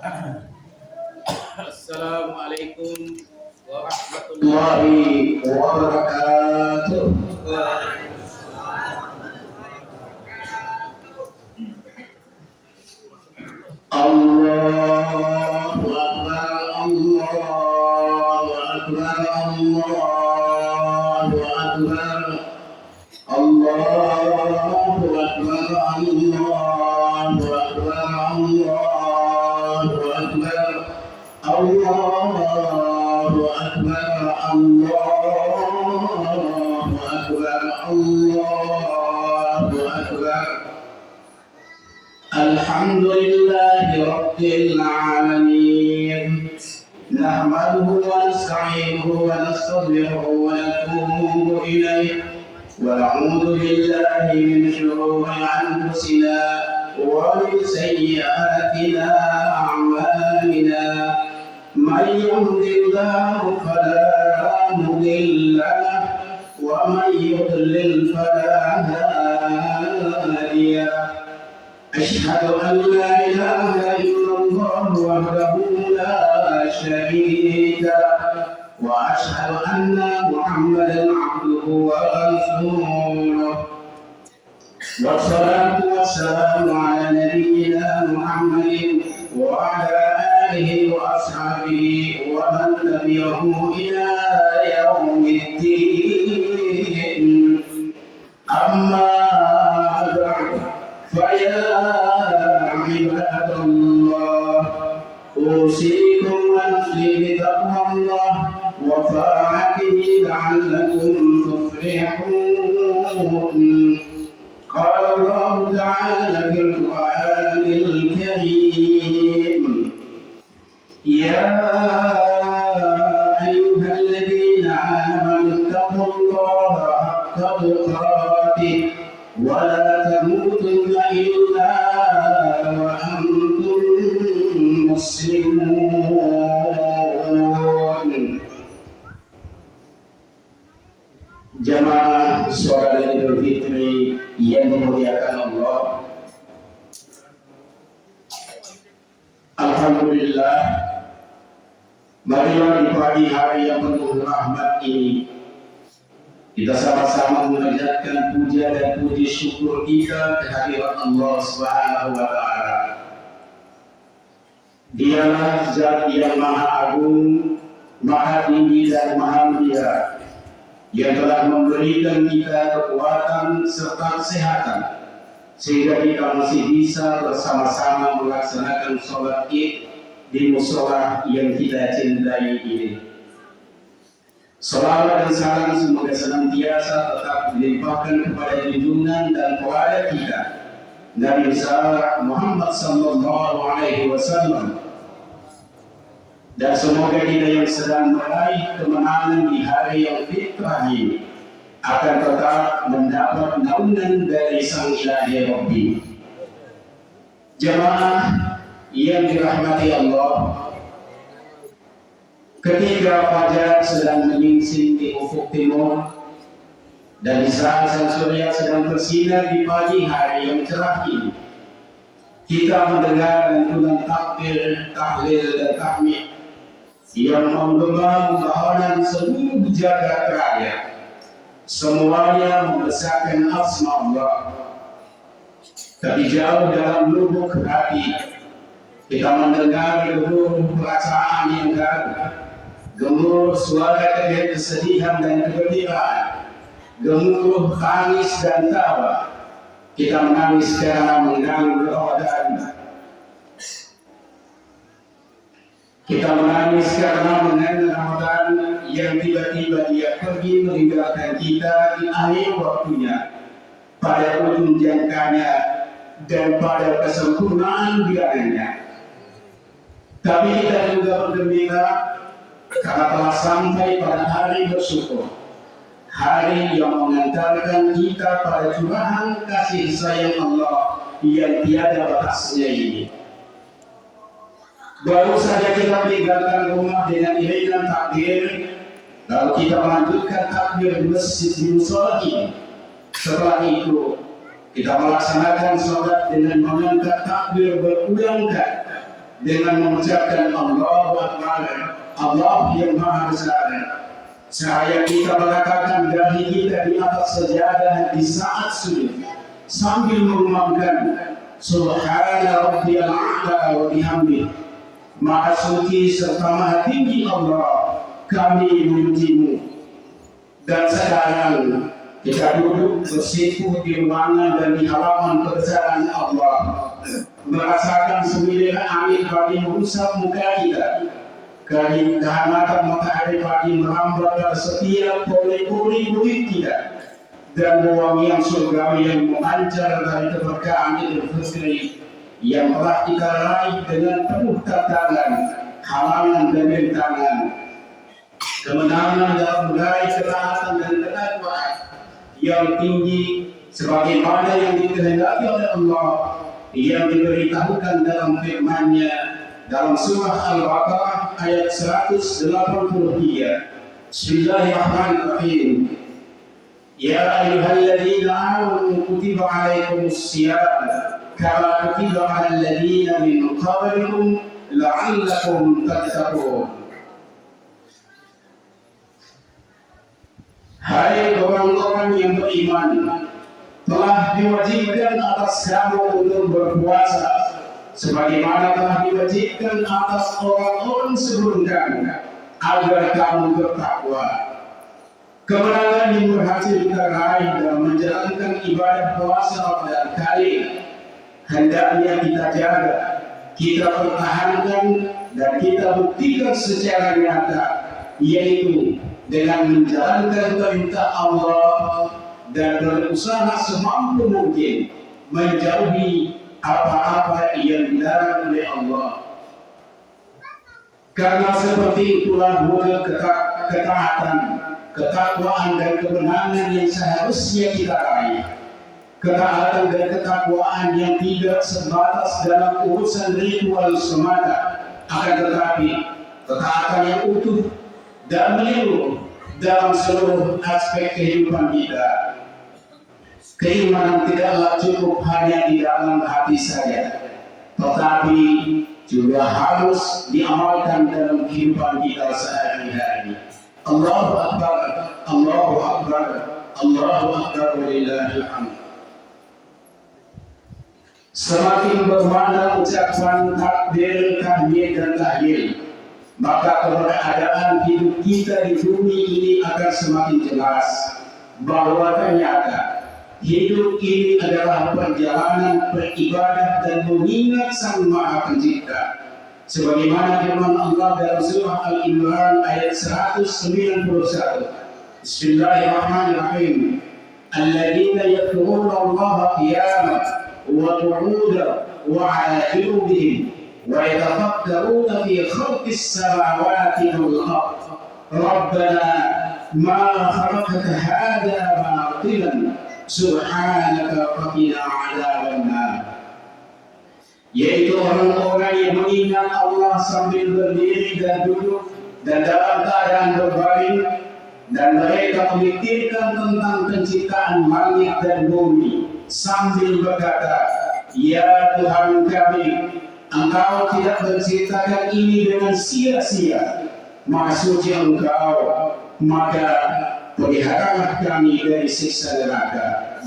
Assalamualaikum warahmatullahi wabarakatuh. Allahu Akbar, Allahu Akbar, Allahu Akbar, Allahu Akbar, Allahu Akbar, Allahu Akbar, Allahu Akbar, Allahu Akbar, Allahu Akbar. Alhamdulillahi Rabbil Alamin. Nahmaduhu wa nasta'inuhu wa nastaghfiruhu wa natubu ilayh wa na'udzu billahi min shururi anfusina wa min sayyiati a'malina. Man yahdihillahu fala mudilla lahu wa man yudlil fala hadiya lahu. أشهد أن لا إله إلا الله وحده لا شريك له وأشهد أن محمدا عبده ورسوله والصلاة والسلام على نبينا محمد وعلى آله وأصحابه ومن تبعه إلى يوم الدين. أما بعد فيا عباد الله أوصيكم ونفسي بتقوى الله وطاعته لعلكم تفلحون. قال الله تعالى في القرآن الكريم: يا أيها الذين آمنوا اتقوا الله حق تقاته ولا تموتن إلا وأنتم مسلمون. Jamaah sholat Idul Fitri yang dimuliakan Allah, alhamdulillah, marilah di pagi hari yang penuh rahmat ini kita sama-sama mengerjakan puja dan puji syukur kita kehadirat Allah Subhanahu wa Ta'ala. Dialah Zat yang Maha Agung, Maha Tinggi dan Maha Mulia, yang telah memberikan kita kekuatan serta kesehatan sehingga kita masih bisa bersama-sama melaksanakan sholat Id di mushola yang kita cintai ini. Salawat dan salam semoga senantiasa tetap dilimpahkan kepada junjungan dan keluarga kita Nabi besar Muhammad sallallahu alaihi wasallam, dan semoga kita yang sedang meraih kemenangan di hari yang fitrah ini akan tetap mendapat naungan dari Sang Ilahi Rabbi. Jemaah yang dirahmati Allah, ketika fajar sedang menyingsing di ufuk timur dan di saat sang surya sedang bersinar di pagi hari yang cerah ini, kita mendengar lantunan takbir, tahlil dan tahmid yang menggema mohonan seluruh jagat raya. Semuanya membesarkan asma Allah. Tapi jauh dalam lubuk hati kita mendengar gemuruh perasaan yang gaduh, gemuruh suara kesedihan dan kegembiraan, gemuruh tangis dan tawa. Kita menangis karena mengganggu Ramadan. Kita menangis karena mengenang Ramadan yang tiba-tiba dia pergi meninggalkan kita di akhir waktunya, pada ujung jangkanya dan pada kesempurnaan bilangannya. Tapi kita juga bergembira karena telah sampai pada hari bersyukur, hari yang mengantarkan kita pada curahan kasih sayang Allah yang tiada batasnya ini. Baru saja kita meninggalkan rumah dengan iringan takbir, lalu kita melanjutkan takbir di masjid di musola ini. Setelah itu kita melaksanakan sholat dengan mengangkat takbir berulang kali. dengan mengucapkan Allahu Akbar, Allah yang Maha Besar. Saya kita mengatakan dahi kita di atas sajadah di saat sujud sambil mengumandangkan Subhana Rabbiyal A'la wa bihamdihi. Maha suci serta maha tinggi Allah, kami memujimu. Dan sekarang kita duduk bersimpuh di ruangan dan di halaman kebesaran Allah, merasakan sembilan angin pagi mengusap muka kita, kehangatan matahari pagi merambat ke setiap pori-pori kulit kita, dan wangian surgawi yang memancar dari keberkahan Idul Fitri yang telah kita raih dengan penuh tantangan, halangan dan rintangan. Kemenangan dalam meraih ketaatan dan ketakwaan yang tinggi sebagaimana yang dikehendaki oleh Allah, yang diberitahukan dalam firman-Nya dalam surah Al-Baqarah ayat 183. Bismillahirrahmanirrahim. Ya ayyuhalladzina amanu kutiba alaikumus shiyam kama kutiba alal ladzina min qablikum la'allakum tattaqun. Hai orang-orang yang beriman, telah diwajibkan atas kamu untuk berpuasa sebagaimana telah diwajibkan atas orang-orang sebelum kamu agar kamu bertakwa. Kemenangan yang berhasil kita raih dalam menjalankan ibadah puasa Ramadan kali hendaknya kita jaga, kita pertahankan dan kita buktikan secara nyata, yaitu dengan menjalankan perintah Allah dan berusaha semampu mungkin menjauhi apa-apa yang dilarang oleh Allah. Karena seperti itulah model ketaatan, ketakwaan dan kemenangan yang seharusnya kita raih. Ketaatan dan ketakwaan yang tidak sebatas dalam urusan ritual semata, akan tetapi ketaatan yang utuh dan menyeluruh dalam seluruh aspek kehidupan kita. Keimanan tidaklah cukup hanya di dalam hati saja, tetapi juga harus diamalkan dalam kehidupan kita sehari-hari. Allahu Akbar, Allahu Akbar, Allahu Akbar, walillahil hamd. Semakin bermakna ucapan takbir, tahmid dan tahlil, maka keberadaan hidup kita di bumi ini akan semakin jelas bahwa ternyata hidup ini adalah perjalanan beribadah dan mengingat Sang Maha Pencipta. Sebagaimana firman Allah dalam surah Al-Imran ayat 191. Bismillahirrahmanirrahim. Alladzina yadhkuruna Allaha qiyaman wa qu'udan wa 'ala junubihim ويتفكرون في خلق السماوات والأرض ربنا ما خلقت هذا باطلا سبحانك فقنا عذاب النار. Yaitu orang-orang yang mengingat Allah sambil berdiri dan duduk dan dalam keadaan berbaring, dan mereka memikirkan tentang penciptaan langit dan bumi sambil berkata, Ya Tuhan kami, Engkau tidak menciptakan ini dengan sia-sia. Maha suci Engkau, maka peliharalah kami dari siksa neraka.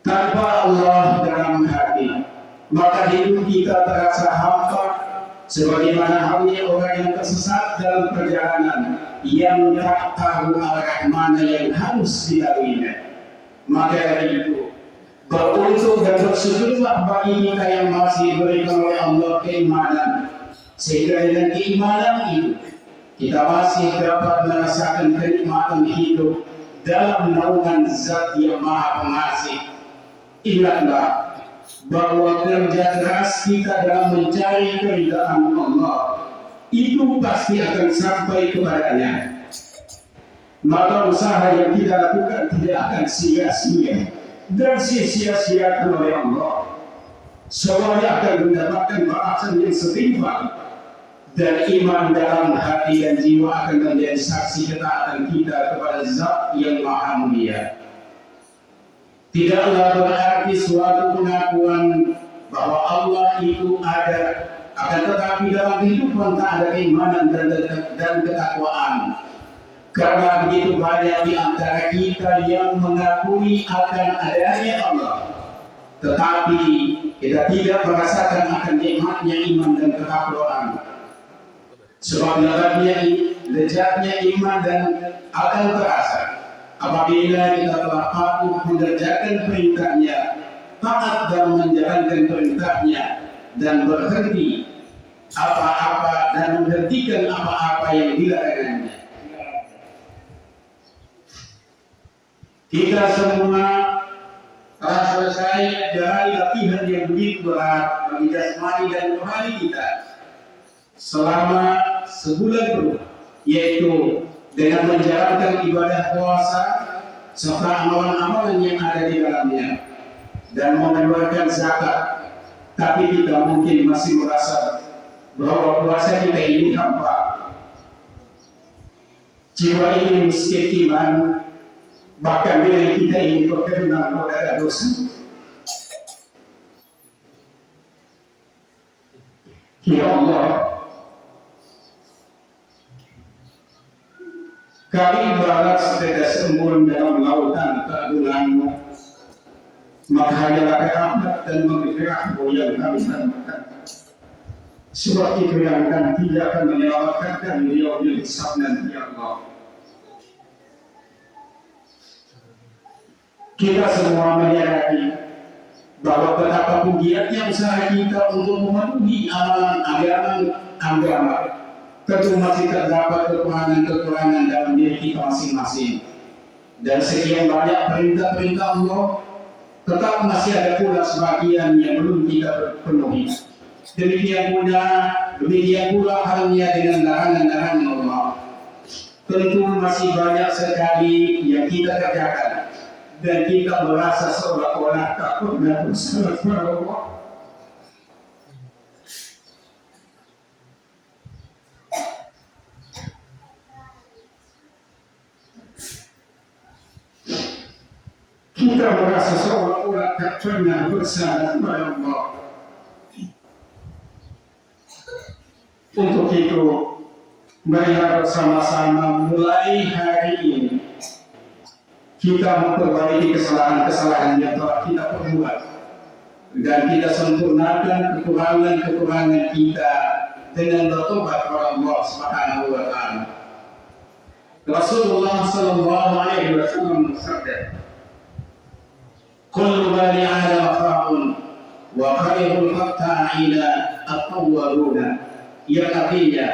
Tanpa Allah dalam hati, maka hidup kita terasa hampa, sebagaimana halnya orang yang tersesat dalam perjalanan yang tak tahu arah mana yang harus dilaluinya. Maka dari itu, beruntung dan bersujudlah bagi kita yang masih diberikan oleh Allah keimanan, sehingga dengan keimanan itu kita masih dapat merasakan kenikmatan hidup dalam naungan Zat yang Maha Pengasih. Ingatlah bahwa kerja keras kita dalam mencari keridhaan Allah itu pasti akan sampai kepadanya. Maka usaha yang kita lakukan tidak akan sia-sia dan sia-sia-siakan oleh Allah. Semuanya akan mendapatkan balasan yang setimpal, dan iman dalam hati dan jiwa akan menjadi saksi ketaatan kita kepada Zat yang Maha Mulia. Tidaklah berarti suatu pengakuan bahwa Allah itu ada Akan tetapi dalam kehidupan tak ada keimanan dan ketakwaan. Karena begitu banyak di antara kita yang mengakui akan adanya Allah, tetapi kita tidak merasakan akan nikmatnya iman dan ketakwaan. Sebab lezatnya iman dan akan terasa apabila kita telah patuh mengerjakan perintahnya, taat dan menjalankan perintahnya, dan berhenti apa-apa dan menghentikan apa-apa yang dilarangnya. Kita semua telah selesai dari latihan yang begitu berat bagi jasmani dan rohani kita selama sebulan penuh, yaitu dengan menjalankan ibadah puasa serta amalan-amalan yang ada di dalamnya dan mengeluarkan zakat. Tapi kita mungkin masih merasa bahwa puasa kita ini hampa, jiwa ini miskin iman, bahkan diri kita ini terkena noda dosa. Ya Allah, kami ibarat setetes embun dalam lautan keagungan-Mu, maka hanyalah rahmat dan maghfirah-Mu yang kami harapkan. Sebab itu yang akan tidak akan menyelamatkan kami di yaumil hisab nanti, ya Allah. Kita semua menyadari bahwa betapa giatnya usaha kita untuk memenuhi amalan agama, tentu masih terdapat kekurangan-kekurangan dalam diri kita masing-masing. Dan sekian banyak perintah-perintah Allah, tetap masih ada pula sebagian yang belum kita penuhi. Demikian pula halnya dengan larangan-larangan Allah. Tentu masih banyak sekali yang kita kerjakan dan kita merasa seolah-olah takut dan bersalah kepada Allah. Kita merasa seolah-olah tak pernah bersalah kepada Allah. Untuk itu, marilah bersama-sama mulai hari ini kita memperbaiki kesalahan-kesalahan yang telah kita perbuat dan kita sempurnakan kekurangan-kekurangan kita dengan bertobat kepada Allah Subhanahu wa taala. Rasulullah sallallahu alaihi wasallam bersabda, "Kullu bani Adam khata'un wa khairul khata'ina at-tawwabuna." Yang artinya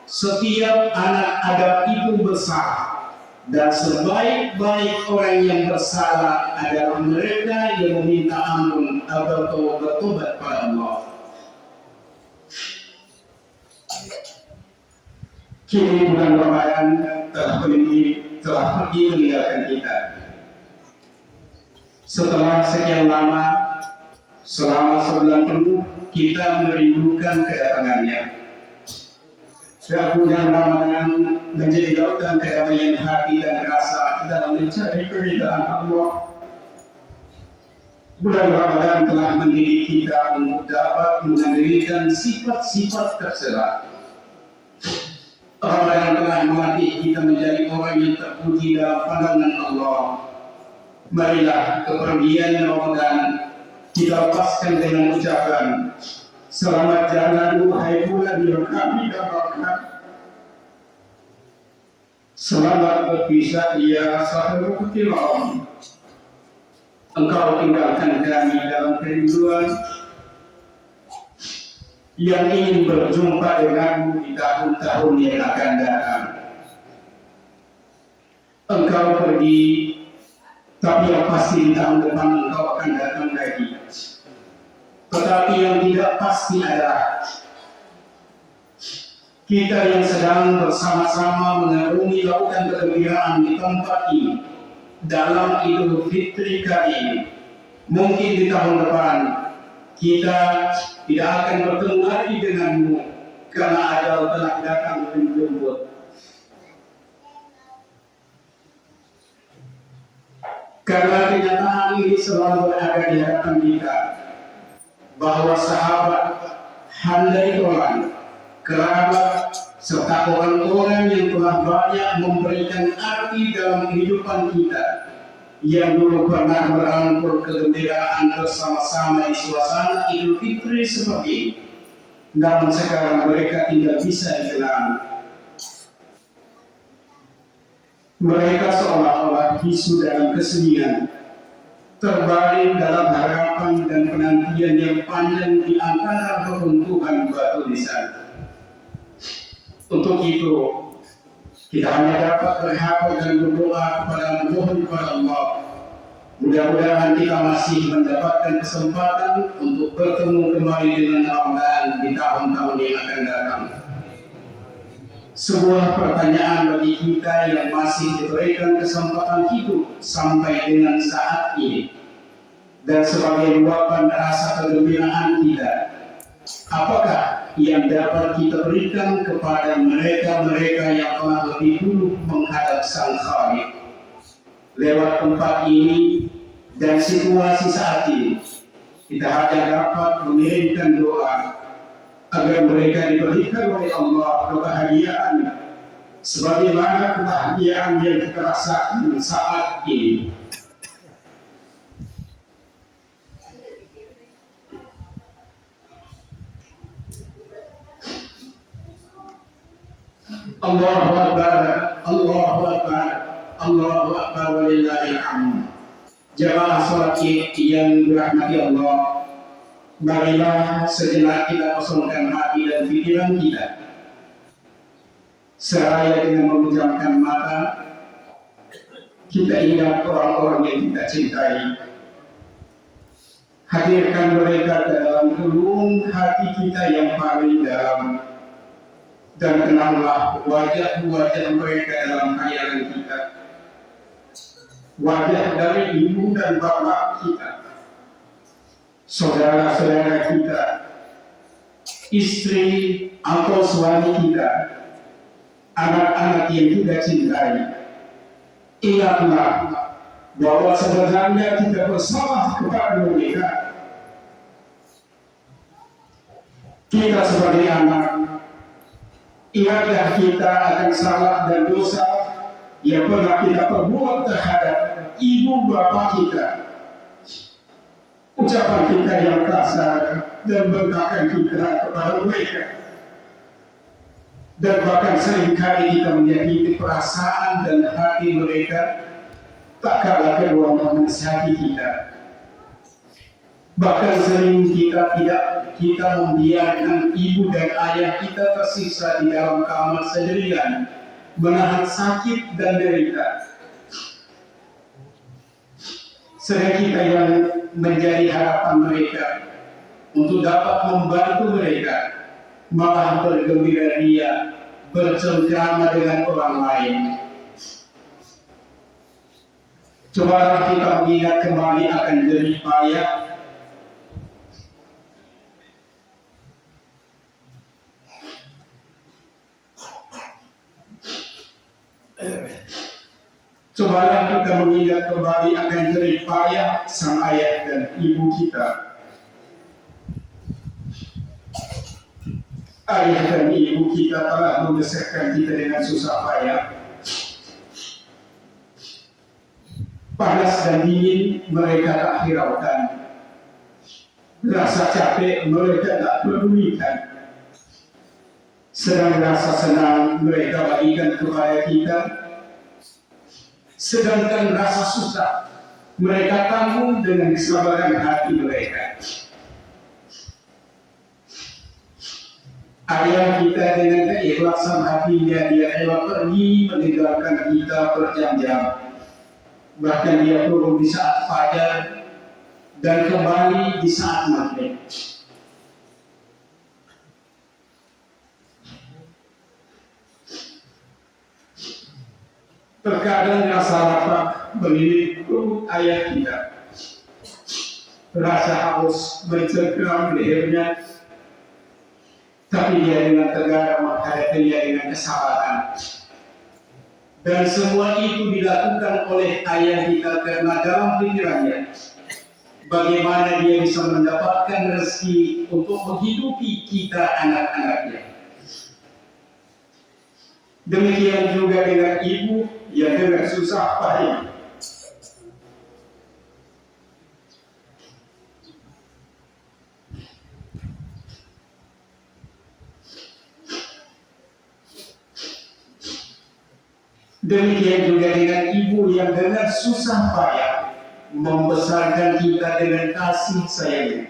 setiap anak Adam itu bersalah, dan sebaik-baik orang yang bersalah adalah mereka yang meminta ampun atau bertobat kepada Allah. Kini bulan Ramadan telah pergi meninggalkan kita. Setelah sekian lama, selama sebulan penuh kita merindukan kedatangannya. Bulan Ramadan menjadi lautan kedamaian hati dan rasa dalam mencari keridhaan Allah. Bulan Ramadan telah mendidik kita untuk dapat mengendalikan sifat-sifat tercela. Ramadan telah melatih kita menjadi orang yang terpuji dalam pandangan Allah. Marilah kepergian Ramadan kita lepaskan dengan ucapan, selamat jalan wahai bulan yang kami dapatkan. Selamat berpisah ya sahabat kiram. Engkau tinggalkan kami dalam kerinduan yang ingin berjumpa denganmu di tahun-tahun yang akan datang. Engkau pergi, tapi yang pasti di tahun depan engkau akan datang lagi. Tetapi yang tidak pasti adalah kita yang sedang bersama-sama mengarungi lautan kegembiraan di tempat ini dalam Idul Fitri kali ini. Mungkin di tahun depan kita tidak akan bertemu lagi denganmu karena ajal telah datang menjemput. Karena kenyataan ini selalu ada di hadapan kita, bahwa sahabat handai orang, kerabat, serta orang-orang yang telah banyak memberikan arti dalam kehidupan kita, yang dulu pernah merangkul kegembiraan bersama-sama di suasana Idul Fitri seperti ini, namun sekarang mereka tidak bisa dikenal. Mereka seolah-olah bisu dalam kesenian, terbaring dalam harapan dan penantian yang panjang di antara reruntuhan batu nisan. Untuk itu, kita hanya dapat berharap dan berdoa kepada Allah. Mudah-mudahan kita masih mendapatkan kesempatan untuk bertemu kembali dengan Ramadan di tahun-tahun yang akan datang. Sebuah pertanyaan bagi kita yang masih diberikan kesempatan hidup sampai dengan saat ini, dan sebagai luapan rasa kegembiraan kita, apakah yang dapat kita berikan kepada mereka-mereka yang telah lebih dulu menghadap Sang Khalik? Lewat tempat ini dan situasi saat ini, kita hanya dapat mengirimkan doa agar mereka diberikan oleh Allah kebahagiaan sebagaimana kebahagiaan yang kita rasakan saat ini. Allahu Akbar, Allahu Akbar, Allahu Akbar walillahil hamd. Jamaah salat yang dirahmati Allah, marilah sejenak kita kosongkan hati dan pikiran kita, seraya dengan memejamkan mata, kita ingat orang-orang yang kita cintai. Hadirkan mereka dalam relung hati kita yang paling dalam, dan kenanglah wajah-wajah mereka dalam khayalan kita, wajah dari ibu dan bapak kita, saudara-saudara kita, istri atau suami kita, anak-anak yang kita cintai. Ingatlah bahwa sebenarnya kita bersalah kepada mereka. Kita sebagai anak, ingatlah kita akan salah dan dosa yang pernah kita perbuat terhadap ibu bapak kita. Ucapan kita yang kasar dan bentakan kita kepada mereka, dan bahkan seringkali kita menyakiti perasaan dan hati mereka tak kalah kedua menasihati kita. Bahkan sering kita membiarkan ibu dan ayah kita tersiksa di dalam kamar sendirian, menahan sakit dan derita. Sedang kita yang menjadi harapan mereka untuk dapat membantu mereka, malah bergembira ria, bercengkrama dengan orang lain. Cobalah kita mengingat kembali akan jerih payah Cobalah kita mengingat kembali akan jerih payah sang ayah dan ibu kita. Ayah dan ibu kita telah membesarkan kita dengan susah payah. Panas dan dingin mereka tak hiraukan. Rasa capek mereka tak pedulikan. Sedang rasa senang mereka bagikan kepada kita. Sedangkan rasa susah mereka tanggung dengan kesabaran hati mereka. Ayah kita dengan keikhlasan hatinya, dia rela pergi meninggalkan kita berjam-jam. Bahkan dia turun di saat fajar dan kembali di saat maghrib. Terkadang rasa lapar melilit perut ayah kita, rasa haus mencengkeram lehernya, tapi dia dengan tegar menghadapinya dengan kesabaran. Dan semua itu dilakukan oleh ayah kita karena dalam pikirannya bagaimana dia bisa mendapatkan rezeki untuk menghidupi kita anak-anaknya. Demikian juga dengan ibu yang dengan susah payah demikian juga dengan ibu yang dengan susah payah membesarkan kita dengan kasih sayang.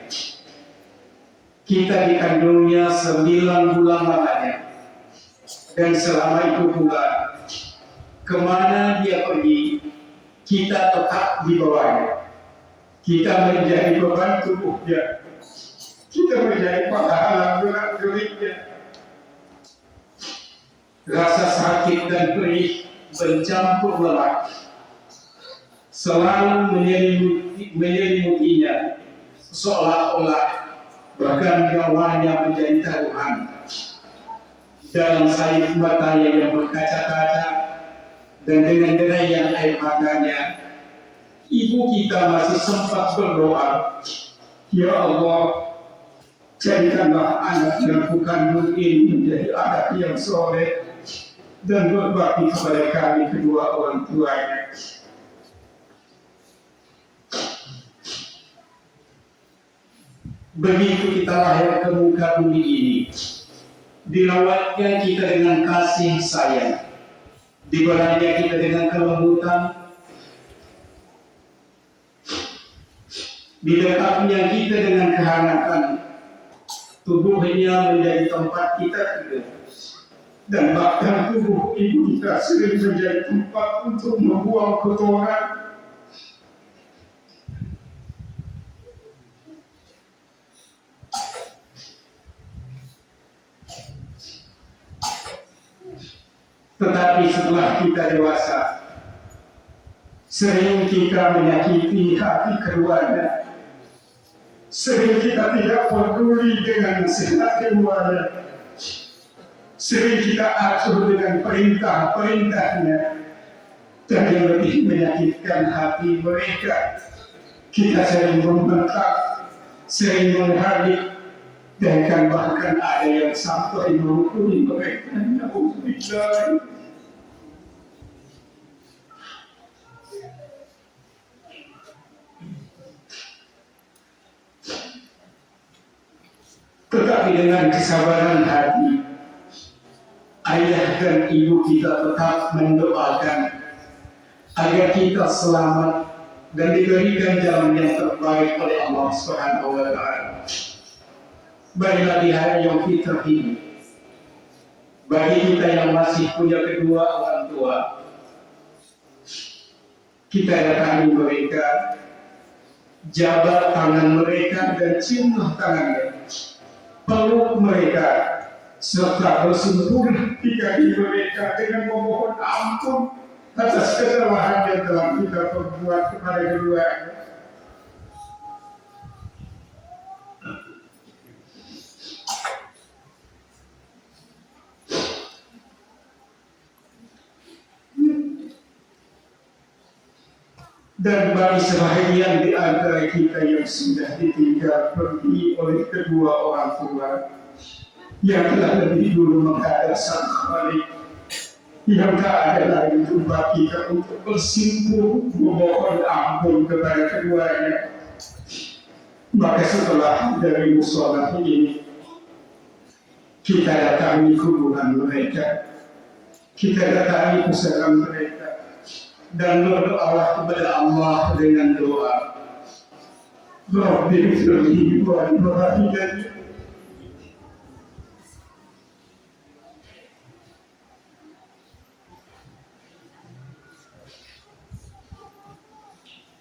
Kita dikandungnya 9 bulan lamanya, dan selama itu pula kemana dia pergi, kita tetap di bawahnya. Kita menjadi beban tubuhnya, kita menjadi pahala gerak-geriknya. Rasa sakit dan perih bercampur lelah selalu menyelimutinya, seolah-olah bahkan nyawanya menjadi taruhan. Dalam saip matanya yang berkaca-kaca dan dengan derayan air matanya, ibu kita masih sempat berdoa, "Ya Allah, jadikanlah anak yang kukandung ini menjadi anak yang soleh dan berbakti kepada kami kedua orang tuanya." Begitu kita lahir ke muka bumi ini, dirawatnya kita dengan kasih sayang, dibelanya kita dengan kelembutan, didekapnya kita dengan kehangatan, tubuhnya menjadi tempat kita tidur, dan bahkan tubuh ibu kita sering menjadi tempat untuk membuang kotoran. Tetapi setelah kita dewasa, sering kita menyakiti hati keluarga, sering kita tidak peduli dengan nasihat keluarga, sering kita acuh dengan perintah-perintahnya, dan yang lebih menyakitkan hati mereka, kita sering membentak, sering menghardik, dan bahkan ada yang sampai menghukumi mereka. Na'udzubillah. Tetapi dengan kesabaran hati, ayah dan ibu kita tetap mendoakan agar kita selamat dan diberikan jalan yang terbaik oleh Allah Subhanahu wa Ta'ala. Baiklah di hari yang fitrah ini, bagi kita yang masih punya kedua orang tua, kita datangi mereka, jabat tangan mereka dan ciumlah tangannya, peluk mereka, serta bersentuh di kaki mereka dengan memohon ampun atas kesalahan yang telah kita perbuat kepada keduanya. Dan bagi sebahagian di antara kita yang sudah ditinggal pergi oleh kedua orang tua, yang telah lebih dulu menghadap Sang Khalik, yang tak ada lagi tempat kita untuk bersimpuh memohon ampun kepada keduanya, maka setelah dari musholah ini, kita datangi kuburan mereka, kita datangi pusaran mereka, dan berdoalah kepada Allah dengan doa, Rabbighfirli wa liwalidayya.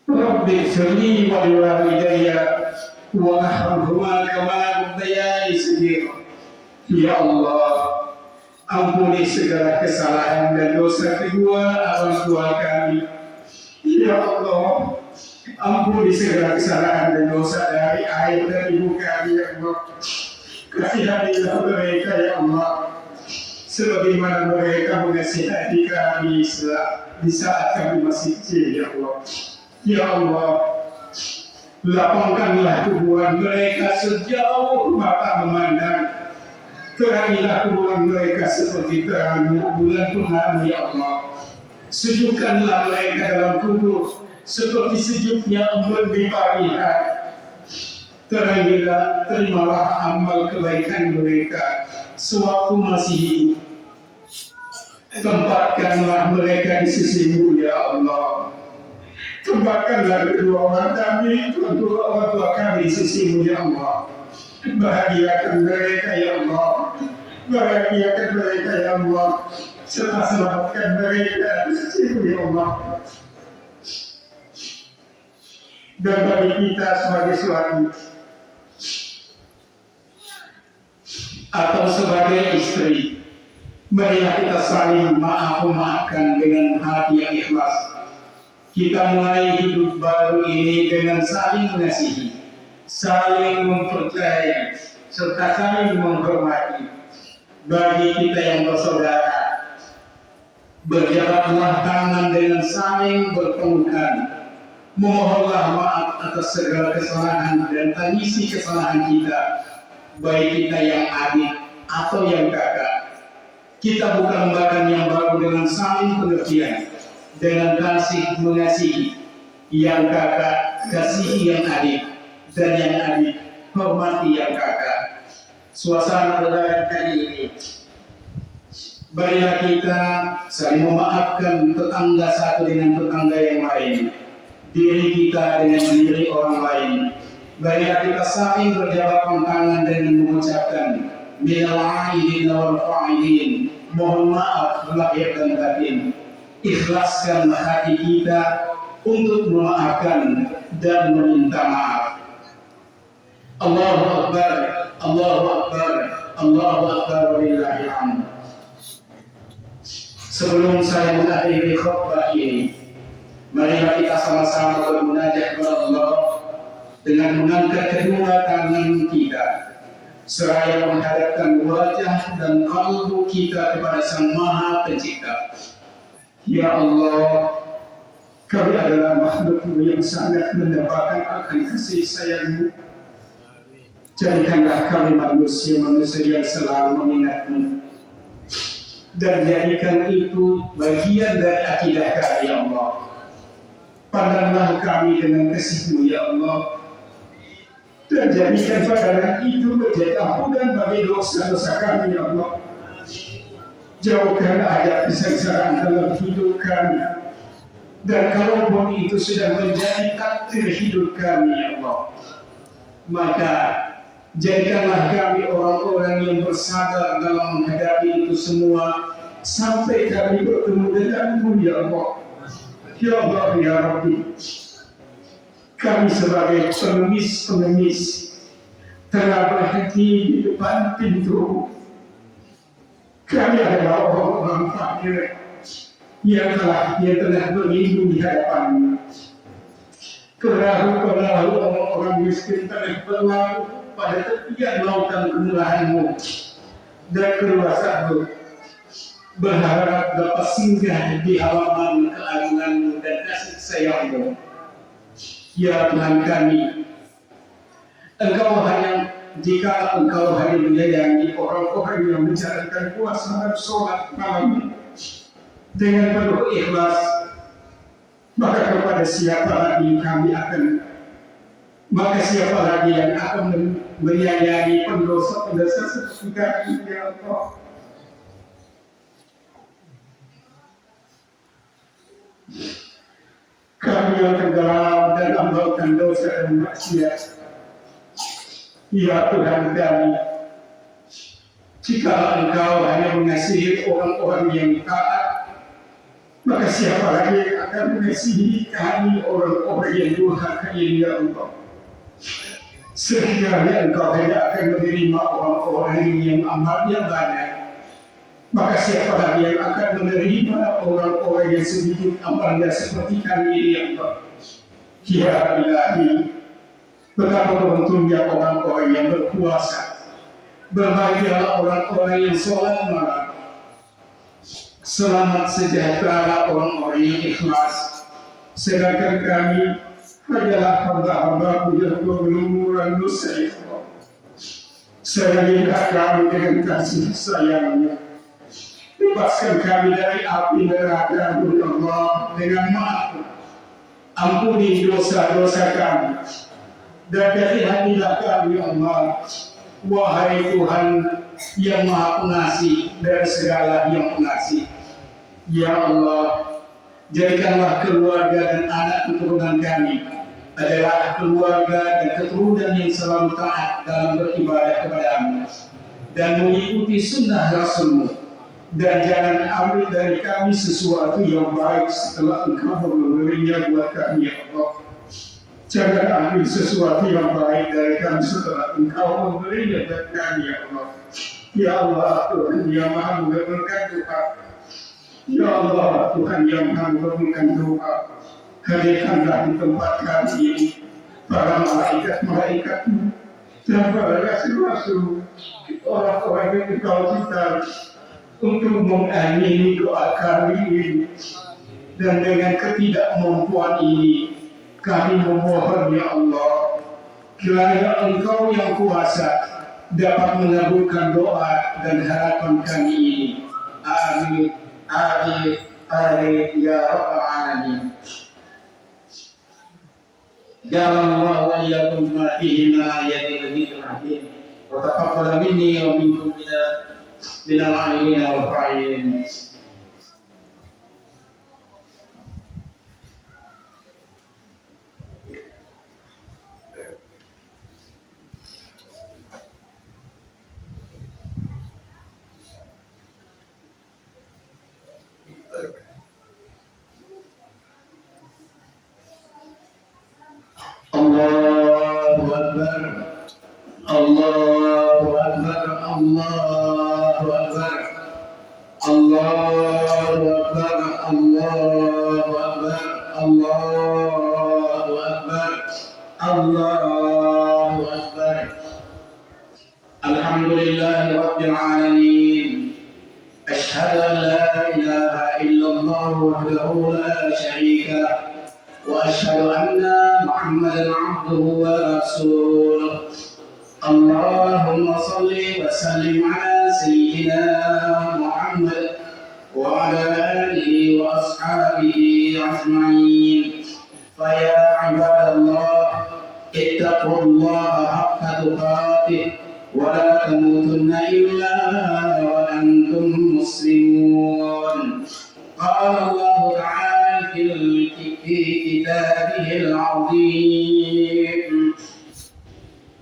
Rabbighfirli wa liwalidayya warhamhuma kama rabbayani shaghira. Ya Allah, ampuni segala kesalahan dan dosa kedua orang tua kami. Ya Allah, ampuni segala kesalahan dan dosa dari ayah dan ibu kami, ya Allah. Kasihanilah mereka, ya Allah, sebagaimana mereka mengasihani kami di saat kami masih kecil, ya Allah. Ya Allah, Lapangkanlah kuburan mereka sejauh mata memandang. Terangilah kuburan mereka seperti terangnya bulan purnama ya Allah. Sejukkanlah mereka dalam kubur seperti sejuknya embun di pagi hari. Terangilah, terimalah amal kebaikan mereka sewaktu masih hidup. Tempatkanlah mereka di sisimu ya Allah. Tempatkanlah kedua orang kami, kedua orang tua kami di sisimu ya Allah. Bahagiakan mereka ya Allah. Bahagiakan mereka ya Allah. Serta selamatkan mereka di sisimu ya Allah. Dan bagi kita sebagai suami atau sebagai istri, marilah kita saling memaafkan dengan hati yang ikhlas. Kita mulai hidup baru ini dengan saling mengasihi, saling mempercayai, serta saling menghormati. Bagi kita yang bersaudara, berjabatlah tangan dengan saling berpelukan. Memohonlah maaf atas segala kesalahan dan tangisi kesalahan kita, baik kita yang adik atau yang kakak. Kita buka lembaran yang baru dengan saling pengertian, dengan kasih mengasihi. Yang kakak kasihi yang adik, dan yang adik hormati yang kakak. Suasana lebaran kali ini, marilah kita saling memaafkan tetangga satu dengan tetangga yang lain, diri kita dengan diri orang lain. Marilah kita saling berjabat tangan dengan mengucapkan minal aidin wal fa'ilin, mohon maaf lahir dan batin. Ikhlaskan hati kita untuk memaafkan dan meminta maaf. Allahu Akbar, Allahu Akbar, Allahu Akbar, walillahil hamd. Sebelum saya mengakhiri khutbah ini, marilah kita sama-sama bermunajat kepada Allah dengan mengangkat kedua tangan kita, seraya menghadapkan wajah dan kalbu kita kepada Sang Maha Pencipta. Ya Allah, kami adalah makhluk-Mu yang sangat mendapatkan akan kasih sayang-Mu. Jadikanlah kami manusia yang selalu mengingat-Mu, dan jadikan itu bagian dari akidah kami ya Allah. Pandanglah kami dengan kasih-Mu ya Allah, dan jadikan pandangan itu menjadi ampunan bagi dosa-dosa kami ya Allah. Jauhkan ayat kesengsaraan dalam hidup kami, dan kalaupun itu sudah menjadi takdir hidup kami ya Allah, maka jadikanlah kami orang-orang yang bersabar dalam menghadapi itu semua sampai kami bertemu denganmu ya Allah. Ya Allah ya Rabbi, kami sebagai pengemis telah berhenti di depan pintu. Kami adalah orang-orang fakir yang telah berlindung di hadapan-Mu. Perahu-perahu orang-orang miskin telah berlalu pada tepian lautan kemurahan-Mu dan keluasan-Mu, berharap dapat singgah di halaman keagungan-Mu dan kasih sayang-Mu. Ya Tuhan kami, jika Engkau hanya menyayangi orang-orang yang menjalankan puasa dan sholat malam dengan penuh ikhlas, maka kepada siapa lagi yang akan menyayangi pendosa-pendosa seperti kami ya Allah. Kami yang tenggelam dan ambalkan dosa dan maksiat. Ya Tuhan kami, jika Engkau hanya mengasihi orang-orang yang taat, maka siapa lagi yang akan mengasihi kami orang-orang yang durhaka ini ya Allah. Sekiranya Engkau hanya akan menerima orang-orang yang amalnya banyak, maka siapa lagi yang akan menerima orang-orang yang sedikit amalnya seperti kami ini ya Allah. Ya Ilahi, betapa beruntungnya orang-orang yang berpuasa, berbahagialah orang-orang yang sholat malam. Selamat sejahtera orang-orang yang ikhlas. Sedangkan kami adalah hamba-hamba yang berlumuran dosa ya Allah. Sehingga kami dengan kasih sayangnya, bebaskan kami dari api neraka ya Allah dengan maaf. Ampuni dosa-dosa kami dan kasihanilah kami ya Allah. Wahai Tuhan yang Maha Pengasih dari segala yang pengasih, ya Allah, jadikanlah keluarga dan anak keturunan kami adalah keluarga dan keturunan yang selalu taat dalam beribadah kepadamu dan mengikuti sunnah Rasulmu, dan jangan ambil dari kami sesuatu yang baik setelah Engkau memberinya buat kami ya Allah. Jangan ambil sesuatu yang baik dari kami setelah Engkau memberinya buat kami ya Allah. Ya Allah, Tuhan yang Maha mengabulkan doa. Ya Allah, Tuhan yang Maha mengabulkan doa, hadirkanlah di tempat kami ini para malaikat-malaikatmu dan para rasul-rasul, orang-orang yang Engkau cinta, untuk mengamini doa kami ini. Dan dengan ketidakmampuan ini kami memohon ya Allah, kiranya Engkau yang kuasa dapat mengabulkan doa dan harapan kami ini. Amin, amin, amin ya Rabbal Alamin. Jazakallahu wa iyyakum ma fihi min ayatil dzikril hakim. Wa taqabbal minni wa minkum minal alimin wal fa'ilin. Allahu Akbar, Allahu Akbar, Allahu Akbar, Allahu Akbar, Allahu Akbar, Allahu Akbar, Allahu Akbar. Alhamdulillahi Rabbil Alamin. Ashhadu an la ilaha illallah wahdahu la syarika lah. وأشهد أن محمدا عبده ورسوله. اللهم صل وسلم على سيدنا محمد وعلى آله وأصحابه أجمعين. فيا عباد الله، اتقوا الله حق تقاته ولا تموتن إلا وأنتم مسلمون. قال الله تعالى في كتابه العظيم: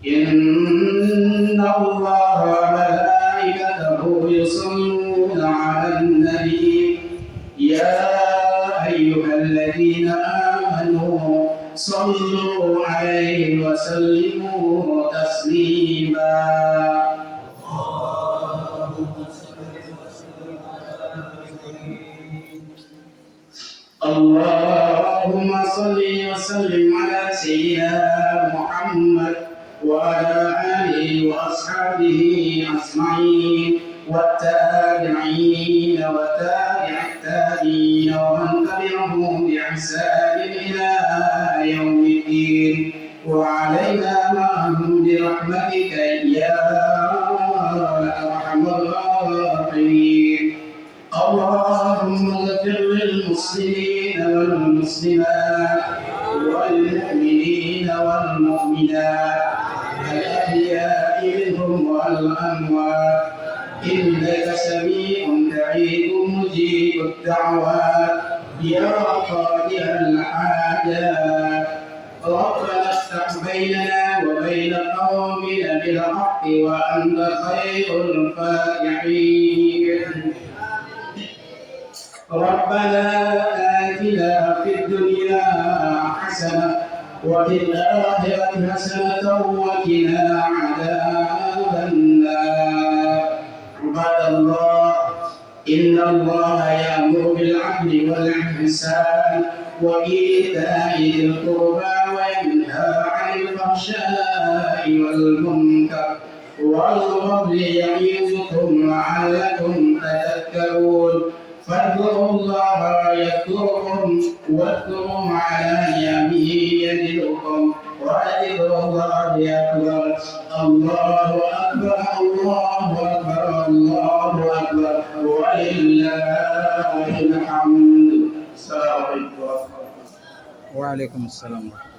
إن الله وملائكته يصلون على النبي يا أيها الذين آمنوا صلوا عليه وسلموا تسليما. اللهم صل وسلم على سيدنا محمد وعلى آله وأصحابه أجمعين والتابعين وتابع التابعين ومن تبعهم بإحسان إلى يوم الدين وعلينا معهم برحمتك يا أرحم الراحمين. اللهم اغفر للمسلمين والمسلمات والمؤمنين والمؤمنات الأحياء منهم والأموات، إنك سميع قريب مجيب الدعوات يا قاضي الحاجات. ربنا افتح بيننا وبين قومنا بالحق وأنت خير الفاتحين. ربنا آتنا في الدنيا حسنة وفي الآخرة حسنة وقنا عذاب النار. عباد الله، إن الله يأمر بالعدل والإحسان وإيتاء ذي القربى وينهى عن الفحشاء والمنكر والبغي يعظكم لعلكم تذكرون. فاذكروا الله يذكركم واذكروا على نعمه يزدكم وذكر الله أكبر. الله أكبر الله أكبر الله أكبر ولله الحمد. السلام عليكم. وعليكم السلام ورحمة الله.